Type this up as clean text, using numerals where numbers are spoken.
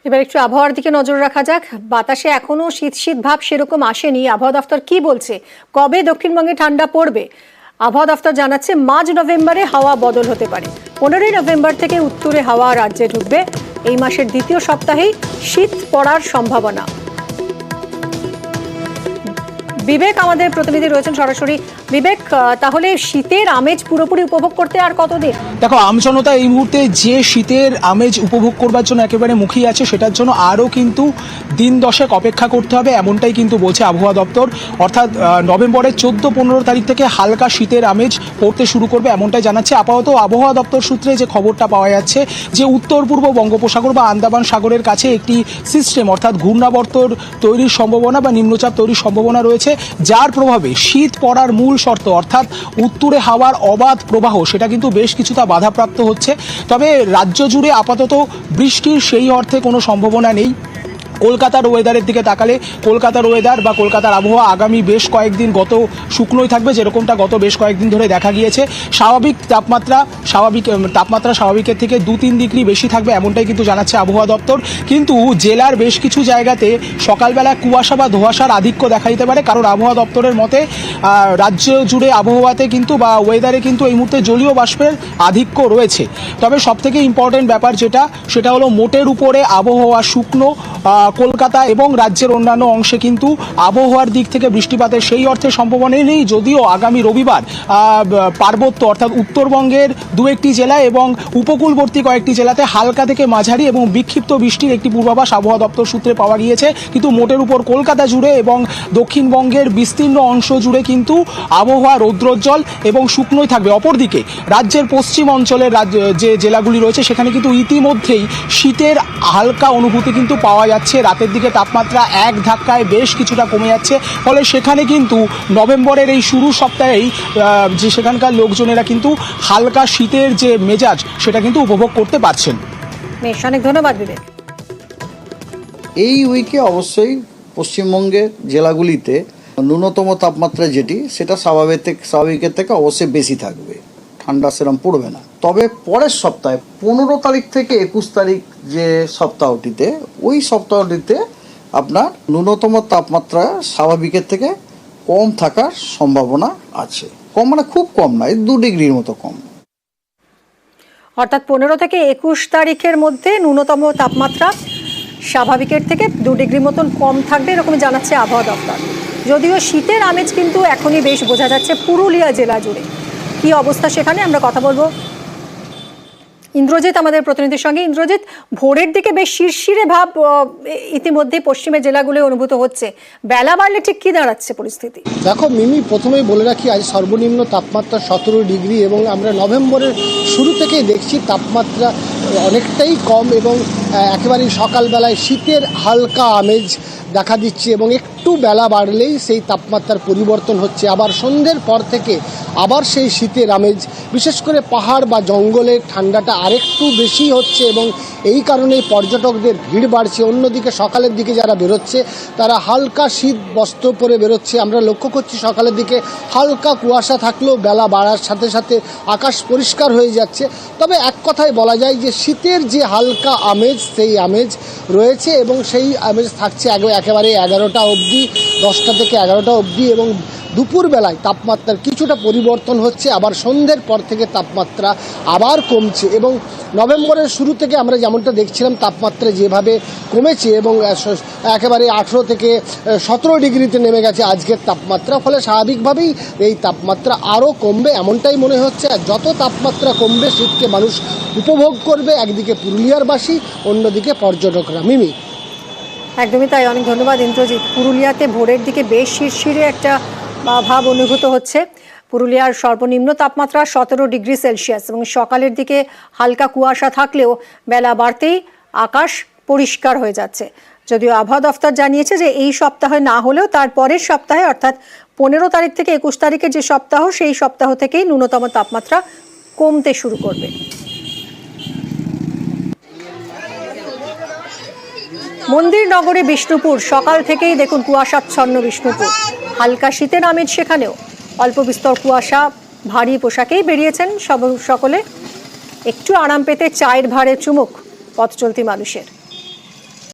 এবার একটু আবহাওয়ার দিকে নজর রাখা যাক। বাতাসে এখনো শীত শীত ভাব সেরকম আসেনি। আবহাওয়া দফতর কি বলছে, কবে দক্ষিণবঙ্গে ঠান্ডা পড়বে? আবহাওয়া দফতর জানাচ্ছে মাঝ নভেম্বরে হাওয়া বদল হতে পারে। 15ই নভেম্বর থেকে উত্তরে হাওয়া রাজ্যে ঢুকবে। এই মাসের দ্বিতীয় সপ্তাহেই শীত পড়ার সম্ভাবনা। বিবেক আমাদের প্রতিনিধি রয়েছেন সরাসরি। বিবেক, তাহলে শীতের আমেজ পুরোপুরি উপভোগ করতে আর কতদিন? দেখো, আমজনতা এই মুহূর্তে যে শীতের আমেজ উপভোগ করবার জন্য একেবারে মুখিয়ে আছে, সেটার জন্য আরও কিন্তু দিন দশেক অপেক্ষা করতে হবে, এমনটাই কিন্তু বলছে আবহাওয়া দপ্তর। অর্থাৎ নভেম্বরের 14-15 তারিখ থেকে হালকা শীতের আমেজ পড়তে শুরু করবে, এমনটাই জানাচ্ছে আপাতত আবহাওয়া দপ্তর সূত্রে যে খবরটা পাওয়া যাচ্ছে, যে উত্তর পূর্ব বঙ্গোপসাগর বা আন্দামান সাগরের কাছে একটি সিস্টেম অর্থাৎ ঘূর্ণাবর্তর তৈরির সম্ভাবনা বা নিম্নচাপ তৈরির সম্ভাবনা রয়েছে, যার প্রভাবে শীত পড়ার মূল শর্ত অর্থাৎ উত্তরে হাওয়ার অবাধ প্রবাহ সেটা কিন্তু বেশ কিছুটা বাধাপ্রাপ্ত হচ্ছে। তবে রাজ্য জুড়ে আপাতত বৃষ্টির সেই অর্থে কোনো সম্ভাবনা নেই। কলকাতার ওয়েদারের দিকে তাকালে কলকাতার ওয়েদার বা কলকাতার আবহাওয়া আগামী বেশ কয়েকদিন গত শুকনোই থাকবে, যেরকমটা গত বেশ কয়েকদিন ধরে দেখা গিয়েছে। স্বাভাবিক তাপমাত্রা স্বাভাবিকের থেকে 2-3 ডিগ্রি বেশি থাকবে, এমনটাই কিন্তু জানাচ্ছে আবহাওয়া দপ্তর। কিন্তু জেলার বেশ কিছু জায়গাতে সকালবেলা কুয়াশা বা ধোঁয়াশার আধিক্য দেখা দিতে পারে, কারণ আবহাওয়া দপ্তরের মতে রাজ্য জুড়ে আবহাওয়াতে কিন্তু বা ওয়েদারে কিন্তু এই মুহূর্তে জলীয় বাষ্পের আধিক্য রয়েছে। তবে সবথেকে ইম্পর্টেন্ট ব্যাপার সেটা হলো মোটের উপরে আবহাওয়া শুকনো। কলকাতা এবং রাজ্যের অন্যান্য অংশে কিন্তু আবহাওয়ার দিক থেকে বৃষ্টিপাতের সেই অর্থে সম্ভাবনা নেই, যদিও আগামী রবিবার পার্বত্য অর্থাৎ উত্তরবঙ্গের 2-1টি জেলা এবং উপকূলবর্তী কয়েকটি জেলাতে হালকা থেকে মাঝারি এবং বিক্ষিপ্ত বৃষ্টির একটি পূর্বাভাস আবহাওয়া দপ্তর সূত্রে পাওয়া গিয়েছে। কিন্তু মোটের উপর কলকাতা জুড়ে এবং দক্ষিণবঙ্গের বিস্তীর্ণ অংশ জুড়ে কিন্তু আবহাওয়া রৌদ্রোজ্জ্বল এবং শুকনোই থাকবে। অপরদিকে রাজ্যের পশ্চিম অঞ্চলের যে জেলাগুলি রয়েছে সেখানে কিন্তু ইতিমধ্যেই শীতের হালকা অনুভূতি কিন্তু পাওয়া যাচ্ছে। রাতের দিকে তাপমাত্রা এক ধাক্কায় বেশ কিছুটা কমে যাচ্ছে, ফলে সেখানে কিন্তু নভেম্বরের এই শুরু সপ্তাহেই যে সেখানকার লোকজনেরা কিন্তু হালকা শীতের যে মেজাজ সেটা কিন্তু উপভোগ করতে পারছেন। বেশ, অনেক ধন্যবাদ বিবেক। এই উইকে অবশ্যই পশ্চিমবঙ্গের জেলাগুলিতে ন্যূনতম তাপমাত্রা যেটি সেটা স্বাভাবিকের থেকে অবশ্যই বেশি থাকবে, ঠান্ডা সেরম পড়বে না। তবে পরের সপ্তাহে 15 তারিখ থেকে 21 তারিখ যে সপ্তাহটিতে, ওই সপ্তাহটিতে আপনার ন্যূনতম তাপমাত্রা স্বাভাবিকের থেকে কম থাকার সম্ভাবনা আছে। কম মানে খুব কম নয়, 2 ডিগ্রির মতো কম। অর্থাৎ 15 থেকে 21 তারিখের মধ্যে ন্যূনতম তাপমাত্রা স্বাভাবিকের থেকে 2 ডিগ্রি মতন কম থাকবে, এরকমই জানাচ্ছে আবহাওয়া দপ্তর। যদিও শীতের আমেজ কিন্তু এখনই বেশ বোঝা যাচ্ছে পুরুলিয়া জেলা জুড়ে। কি অবস্থা সেখানে আমরা কথা বলবো ইন্দ্রজিৎ আমাদের প্রতিনিধির সঙ্গে। ইন্দ্রজিৎ, ভোরের দিকে বেশ শিরশিরে ভাব ইতিমধ্যে পশ্চিমের জেলাগুলো অনুভূত হচ্ছে, বেলা বাড়লে ঠিক কি দাঁড়াচ্ছে পরিস্থিতি? দেখো মিমি, প্রথমেই বলে রাখি আজ সর্বনিম্ন তাপমাত্রা 17 ডিগ্রি এবং আমরা নভেম্বরের শুরু থেকেই দেখছি তাপমাত্রা অনেকটাই কম এবং একেবারেই সকালবেলায় শীতের হালকা আমেজ দেখা দিচ্ছে এবং একটু বেলা বাড়লেই সেই তাপমাত্রার পরিবর্তন হচ্ছে। আবার সন্ধ্যের পর থেকে আবার সেই শীতের আমেজ, বিশেষ করে পাহাড় বা জঙ্গলের ঠান্ডাটা আরেকটু বেশি হচ্ছে এবং এই কারণেই পর্যটকদের ভিড় বাড়ছে। অন্যদিকে সকালের দিকে যারা বেরোচ্ছে তারা হালকা শীত বস্ত্র পরে বেরোচ্ছে। আমরা লক্ষ্য করছি সকালের দিকে হালকা কুয়াশা থাকলেও বেলা বাড়ার সাথে সাথে আকাশ পরিষ্কার হয়ে যাচ্ছে। তবে এক কথায় বলা যায় যে শীতের যে হালকা আমেজ, সেই আমেজ রয়েছে এবং সেই আমেজ থাকছে একেবারে 11টা অবধি, 10টা থেকে 11টা অবধি এবং দুপুরবেলায় তাপমাত্রার কিছুটা পরিবর্তন হচ্ছে। আবার সন্ধ্যের পর থেকে তাপমাত্রা আবার কমছে এবং নভেম্বরের শুরু থেকে আমরা যেমনটা দেখছিলাম তাপমাত্রা যেভাবে কমেছে এবং একেবারে 18 থেকে 17 ডিগ্রিতে নেমে গেছে আজকের তাপমাত্রা, ফলে স্বাভাবিকভাবেই এই তাপমাত্রা আরও কমবে এমনটাই মনে হচ্ছে। আর যত তাপমাত্রা কমবে শীতকে মানুষ উপভোগ করবে, একদিকে পুরুলিয়ার বাসী, অন্যদিকে পর্যটকরা। মিমি, একদমই তাই, অনেক ধন্যবাদ ইন্দ্রজিৎ। পুরুলিয়াতে ভোরের দিকে বেশ শিরশিরে একটা ভাব অনুভূত হচ্ছে। পুরুলিয়ার সর্বনিম্ন তাপমাত্রা 17 ডিগ্রি সেলসিয়াস এবং সকালের দিকে হালকা কুয়াশা থাকলেও বেলা বাড়তেই আকাশ পরিষ্কার হয়ে যাচ্ছে। যদিও আবহাওয়া দফতর জানিয়েছে যে এই সপ্তাহে না হলেও তার পরের সপ্তাহে অর্থাৎ 15 তারিখ থেকে 21 তারিখের যে সপ্তাহ, সেই সপ্তাহ থেকেই ন্যূনতম তাপমাত্রা কমতে শুরু করবে। মন্দির নগরে বিষ্ণুপুর, সকাল থেকেই দেখুন কুয়াশাচ্ছন্ন বিষ্ণুপুর, হালকা শীতের আমেজ সেখানেও। অল্প বিস্তর কুয়াশা, ভারী পোশাকেই বেরিয়েছেন সকলে। একটু আরাম পেতে চায়ের ভারে চুমুক পথ চলতি মানুষের।